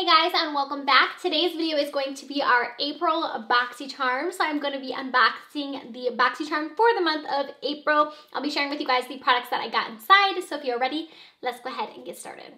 Hey guys, and welcome back. Today's video is going to be our April Boxycharm. So I'm going to be unboxing the Boxycharm for the month of April. I'll be sharing with you guys the products that I got inside. So if you're ready, let's go ahead and get started.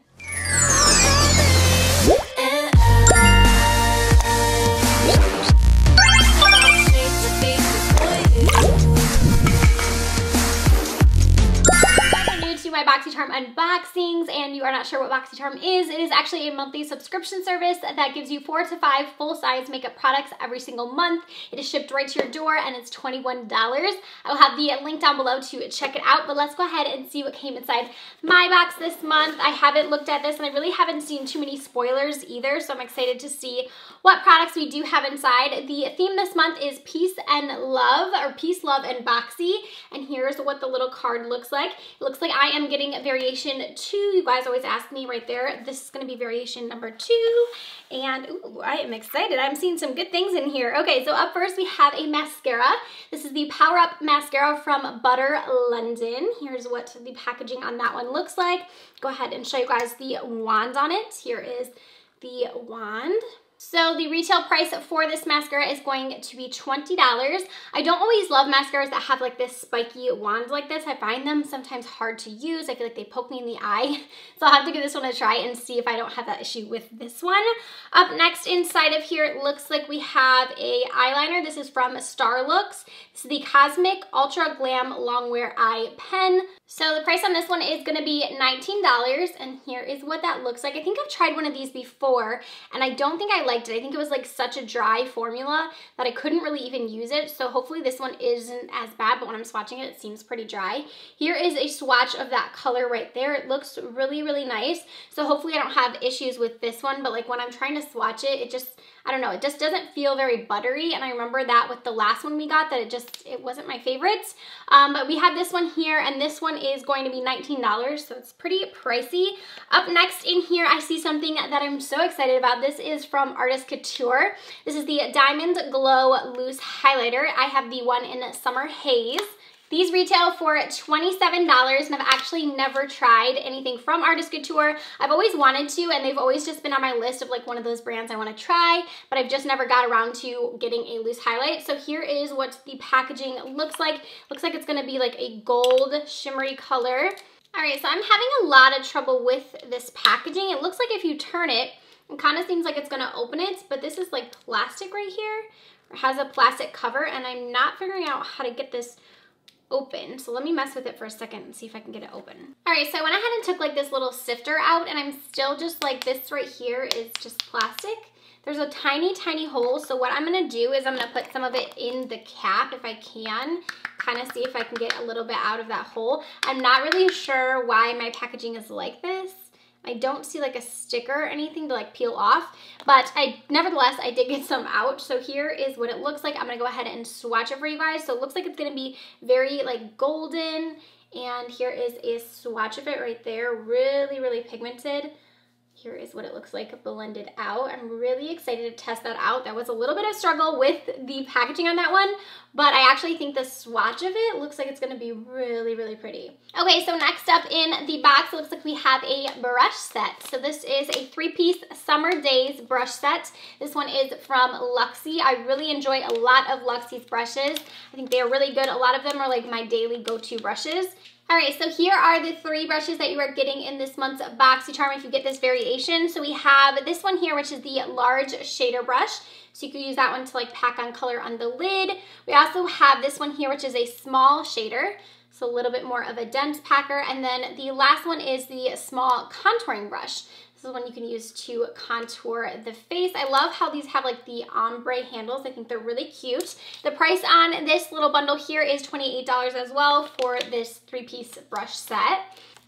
My Boxycharm unboxings and you are not sure what Boxycharm is, it is actually a monthly subscription service that gives you 4 to 5 full-size makeup products every single month. It is shipped right to your door and it's $21. I will have the link down below to check it out, but let's go ahead and see what came inside my box this month. I haven't looked at this and I really haven't seen too many spoilers either, so I'm excited to see what products we do have inside. The theme this month is Peace and Love, or Peace, Love, and Boxy, and here's what the little card looks like. It looks like I am getting variation 2. You guys always ask me right there. This is going to be variation number 2, and ooh, I am excited. I'm seeing some good things in here. Okay, so up first we have a mascara. This is the Power Up Mascara from Butter London. Here's what the packaging on that one looks like. Go ahead and show you guys the wand on it. Here is the wand. So the retail price for this mascara is going to be $20. I don't always love mascaras that have like this spiky wand like this. I find them sometimes hard to use. I feel like they poke me in the eye. So I'll have to give this one a try and see if I don't have that issue with this one. Up next inside of here, it looks like we have a eyeliner. This is from Starlooks. This is the Cosmic Ultra Glam Longwear Eye Pen. So the price on this one is going to be $19, and here is what that looks like. I think I've tried one of these before, and I don't think I liked it. I think it was like such a dry formula that I couldn't really even use it, so hopefully this one isn't as bad, but when I'm swatching it, it seems pretty dry. Here is a swatch of that color right there. It looks really, really nice, so hopefully I don't have issues with this one, but like when I'm trying to swatch it, it just, I don't know, it just doesn't feel very buttery, and I remember that with the last one we got, that it wasn't my favorite. But we have this one here, and this one is going to be $19, so it's pretty pricey. Up next in here, I see something that I'm so excited about. This is from Artist Couture. This is the Diamond Glow Loose Highlighter. I have the one in Summer Haze. These retail for $27, and I've actually never tried anything from Artist Couture. I've always wanted to, and they've always just been on my list of like one of those brands I want to try, but I've just never got around to getting a loose highlight. So here is what the packaging looks like. Looks like it's going to be like a gold shimmery color. All right, so I'm having a lot of trouble with this packaging. It looks like if you turn it, it kind of seems like it's going to open it, but this is like plastic right here. It has a plastic cover, and I'm not figuring out how to get this open. So let me mess with it for a second and see if I can get it open. All right, so I went ahead and took like this little sifter out, and I'm still just like, this right here is just plastic. There's a tiny, tiny hole. So what I'm gonna do is I'm gonna put some of it in the cap if I can, kind of see if I can get a little bit out of that hole. I'm not really sure why my packaging is like this. I don't see like a sticker or anything to like peel off, but nevertheless, I did get some out. So here is what it looks like. I'm gonna go ahead and swatch it for you guys. So it looks like it's gonna be very like golden, and here is a swatch of it right there. Really, really pigmented. Here is what it looks like blended out. I'm really excited to test that out. That was a little bit of a struggle with the packaging on that one, but I actually think the swatch of it looks like it's gonna be really, really pretty. Okay, so next up in the box, it looks like we have a brush set. So this is a 3-piece Summer Days brush set. This one is from Luxie. I really enjoy a lot of Luxie's brushes. I think they are really good. A lot of them are like my daily go-to brushes. All right, so here are the 3 brushes that you are getting in this month's Boxycharm if you get this variation. So we have this one here, which is the large shader brush. So you can use that one to like pack on color on the lid. We also have this one here, which is a small shader. So a little bit more of a dense packer. And then the last one is the small contouring brush. This is one you can use to contour the face. I love how these have like the ombre handles. I think they're really cute. The price on this little bundle here is $28 as well for this 3-piece brush set.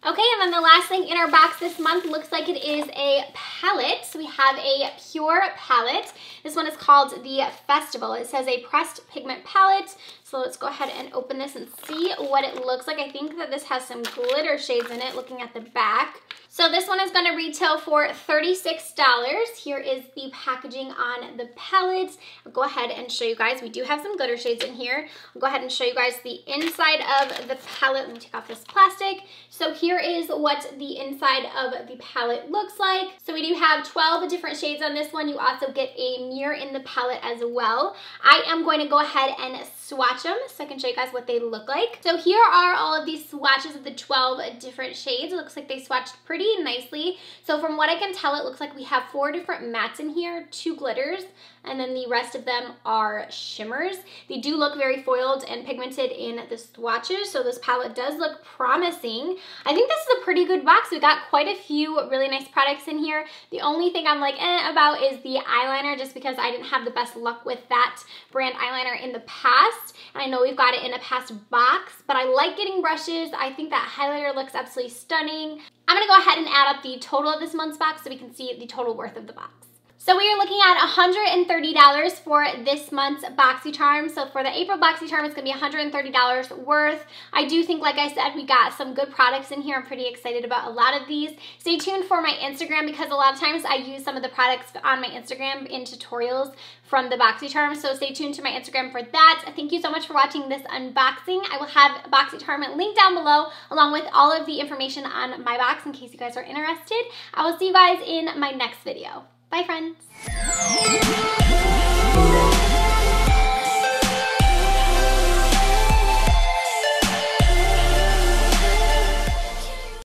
Okay, and then the last thing in our box this month looks like it is a palette. So we have a pure palette. This one is called the Festival. It says a pressed pigment palette. So let's go ahead and open this and see what it looks like. I think that this has some glitter shades in it, looking at the back. So this one is going to retail for $36. Here is the packaging on the palette. I'll go ahead and show you guys. We do have some glitter shades in here. I'll go ahead and show you guys the inside of the palette. Let me take off this plastic. So here is what the inside of the palette looks like. So we do have 12 12 different shades on this one. You also get a mirror in the palette as well. I am going to go ahead and swatch them so I can show you guys what they look like. So here are all of these swatches of the 12 different shades. It looks like they swatched pretty nicely. So from what I can tell, it looks like we have 4 different mattes in here, 2 glitters, and then the rest of them are shimmers. They do look very foiled and pigmented in the swatches, so this palette does look promising. I think this is a pretty good box. We got quite a few really nice products in here. The only thing I'm like about is the eyeliner, just because I didn't have the best luck with that brand eyeliner in the past. And I know we've got it in a past box, but I like getting brushes. I think that highlighter looks absolutely stunning. I'm gonna go ahead and add up the total of this month's box so we can see the total worth of the box. So we are looking at $130 for this month's Boxycharm. So for the April Boxycharm, it's gonna be $130 worth. I do think, like I said, we got some good products in here. I'm pretty excited about a lot of these. Stay tuned for my Instagram, because a lot of times I use some of the products on my Instagram in tutorials from the Boxycharm. So stay tuned to my Instagram for that. Thank you so much for watching this unboxing. I will have Boxycharm linked down below, along with all of the information on my box in case you guys are interested. I will see you guys in my next video. Bye, friends.